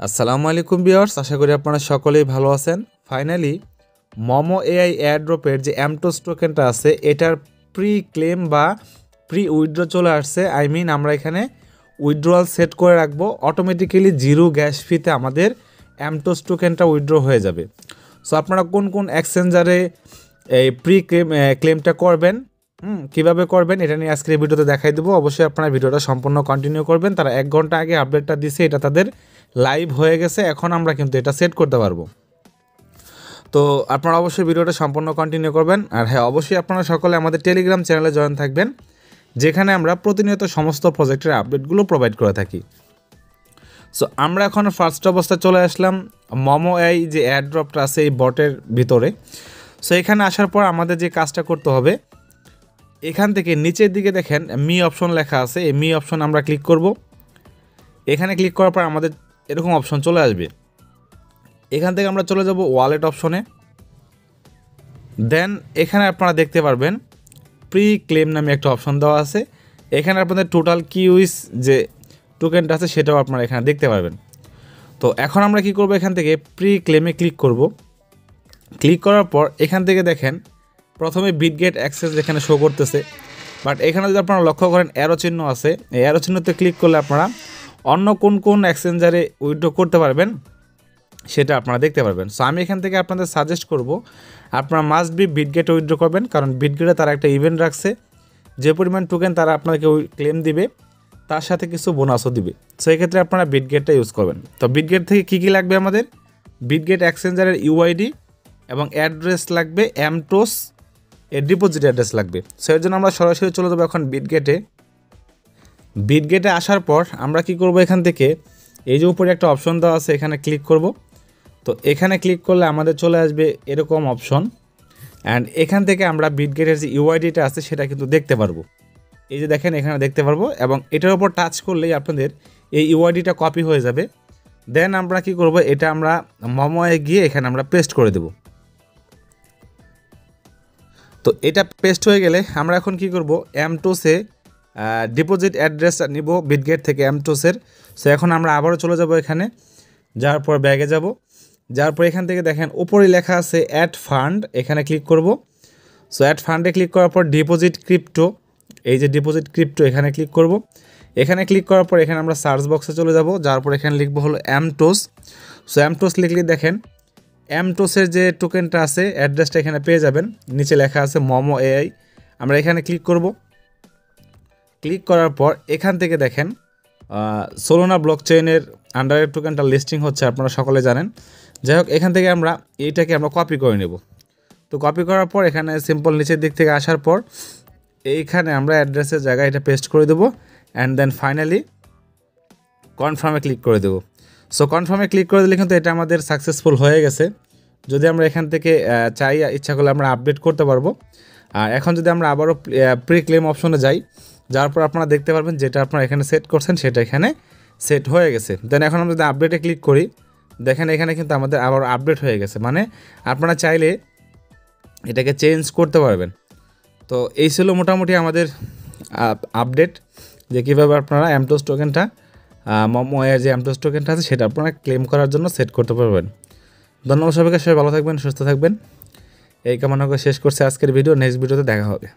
আসসালামু আলাইকুম ভিউয়ার্স, আশা করি আপনারা সকলেই ভালো আছেন। ফাইনালি মোমো এআই এয়ারড্রপের যে এমটোস টোকেনটা আছে এটার প্রি ক্লেম বা প্রি উইথড্র চলে আসছে। আমরা এখানে উইথড্রয়াল সেট করে রাখবো, অটোমেটিক্যালি জিরো গ্যাস ফিতে আমাদের এমটোস টোকেনটা উইথড্র হয়ে যাবে। সো আপনারা কোন কোন এক্সচেঞ্জারে এই প্রি ক্লেমটা করবেন, কীভাবে করবেন এটা নিয়ে আজকের এই ভিডিওতে দেখাই দেবো। অবশ্যই আপনারা ভিডিওটা সম্পূর্ণ কন্টিনিউ করবেন। তারা 1 ঘন্টা আগে আপডেটটা দিছে, এটা তাদের লাইভ হয়ে গেছে, এখন আমরা কিন্তু এটা সেট করতে পারবো। তো আপনারা অবশ্যই ভিডিওটা সম্পূর্ণ কন্টিনিউ করবেন। আর হ্যাঁ, অবশ্যই আপনারা সকলে আমাদের টেলিগ্রাম চ্যানেলে জয়েন থাকবেন, যেখানে আমরা প্রতিনিয়ত সমস্ত প্রজেক্টের আপডেটগুলো প্রোভাইড করে থাকি। সো আমরা এখন ফার্স্ট অবস্থায় চলে আসলাম মোমো এআই যে এয়ারড্রপটা আছে এই বটের ভিতরে। সো এখানে আসার পর আমাদের যে কাজটা করতে হবে, এখান থেকে নিচের দিকে দেখেন মি অপশন লেখা আছে, এই মি অপশন আমরা ক্লিক করব। এখানে ক্লিক করার পর আমাদের এরকম অপশন চলে আসবে। এখান থেকে আমরা চলে যাব ওয়ালেট অপশনে। দেন এখানে আপনারা দেখতে পারবেন প্রি ক্লেম নামে একটা অপশন দেওয়া আছে। এখানে আপনাদের টোটাল কিউইস যে টোকেনটা আছে সেটাও আপনারা এখানে দেখতে পারবেন। তো এখন আমরা কি করব, এখান থেকে প্রি ক্লেমে ক্লিক করব। ক্লিক করার পর এখান থেকে দেখেন প্রথমে বিটগেট অ্যাক্সেস যেখানে শো করতেছে, বাট এখানে যদি আপনারা লক্ষ্য করেন অ্যারো চিহ্ন আছে, এই অ্যারো চিহ্নতে ক্লিক করলে আপনারা অন্য কোন কোন এক্সচেঞ্জারে উইথড্র করতে পারবেন সেটা আপনারা দেখতে পারবেন। সো আমি এখান থেকে আপনাদের সাজেস্ট করব আপনারা মাস্ট বি বিটগেটে উইথড্র করবেন, কারণ বিটগেটে তারা একটা ইভেন্ট রাখছে, যে পরিমাণ টোকেন তারা আপনাদেরকে ক্লেম দিবে তার সাথে কিছু বোনাসও দিবে। সো এক্ষেত্রে আপনারা বিটগেটটা ইউজ করবেন। তো বিটগেট থেকে কী কী লাগবে, আমাদের বিটগেট এক্সচেঞ্জারের ইউআইডি এবং অ্যাড্রেস লাগবে, এমটোস এর ডিপোজিট অ্যাড্রেস লাগবে। সো এর জন্য আমরা সরাসরি চলে যাবো এখন বিটগেটে আসার পর আমরা কি করব, এখান থেকে এই যে উপরে একটা অপশন দেওয়া আছে এখানে ক্লিক করব। তো এখানে ক্লিক করলে আমাদের চলে আসবে এরকম অপশন, অ্যান্ড এখান থেকে আমরা বিটগেটের যে ইউআইডিটা আছে সেটা কিন্তু দেখতে পারবো। এই যে দেখেন এখানে দেখতে পারবো, এবং এটার উপর টাচ করলেই আপনাদের এই ইউআইডিটা কপি হয়ে যাবে। দেন আমরা কি করব, এটা আমরা মোমোয়ে গিয়ে এখানে আমরা পেস্ট করে দেব। তো এটা পেস্ট হয়ে গেলে আমরা এখন কি করব, এমটোসে ডিপোজিট অ্যাড্রেসটা নিব বিটগেট থেকে এমটোসের। সো এখন আমরা আবারও চলে যাব, এখানে যাওয়ার পর ব্যাগে যাব, যাওয়ার পর এখান থেকে দেখেন উপরে লেখা আছে অ্যাড ফান্ড, এখানে ক্লিক করব। সো অ্যাড ফান্ডে ক্লিক করার পর ডিপোজিট ক্রিপ্টো, এই যে ডিপোজিট ক্রিপ্টো এখানে ক্লিক করব। এখানে ক্লিক করার পর এখানে আমরা সার্চ বক্সে চলে যাব, যাওয়ার পর এখানে লিখবো হলো এমটোস। সো এমটোস লিখলে দেখেন এমটোসের যে টোকেনটা আছে অ্যাড্রেসটা এখানে পেয়ে যাবেন, নিচে লেখা আছে মোমো এআই। আমরা এখানে ক্লিক করব। ক্লিক করার পর এখান থেকে দেখেন সোলোনা ব্লকচেইনের আন্ডারের টোকেনটা লিস্টিং হচ্ছে, আপনারা সকলে জানেন। যাই হোক, এখান থেকে আমরা এইটাকে আমরা কপি করে নেব। তো কপি করার পর এখানে সিম্পল নিচের দিক থেকে আসার পর এইখানে আমরা অ্যাড্রেসের জায়গায় এটা পেস্ট করে দেবো, অ্যান্ড দেন ফাইনালি কনফার্মে ক্লিক করে দেবো। সো কনফার্মে ক্লিক করে দিলে কিন্তু এটা আমাদের সাকসেসফুল হয়ে গেছে। যদি আমরা এখান থেকে চাই, ইচ্ছা করলে আমরা আপডেট করতে পারবো। আর এখন যদি আমরা আবারও প্রি ক্লেম অপশনে যাই, যার পর আপনারা দেখতে পারবেন যেটা আপনারা এখানে সেট করছেন সেটা এখানে সেট হয়ে গেছে। দেন এখন আমরা যদি আপডেটে ক্লিক করি, দেখেন এখানে কিন্তু আমাদের আবার আপডেট হয়ে গেছে, মানে আপনারা চাইলে এটাকে চেঞ্জ করতে পারবেন। তো এই ছিল মোটামুটি আমাদের আপডেট, যে কীভাবে আপনারা এমটোস টোকেনটা মোমো এর যে এমটোস টোকেনটা আছে সেটা আপনারা ক্লেম করার জন্য সেট করতে পারবেন। ধন্যবাদ সবাইকে, সবাই ভালো থাকবেন, সুস্থ থাকবেন, এই কামনা করে শেষ করছে আজকের ভিডিও। নেক্সট ভিডিওতে দেখা হবে।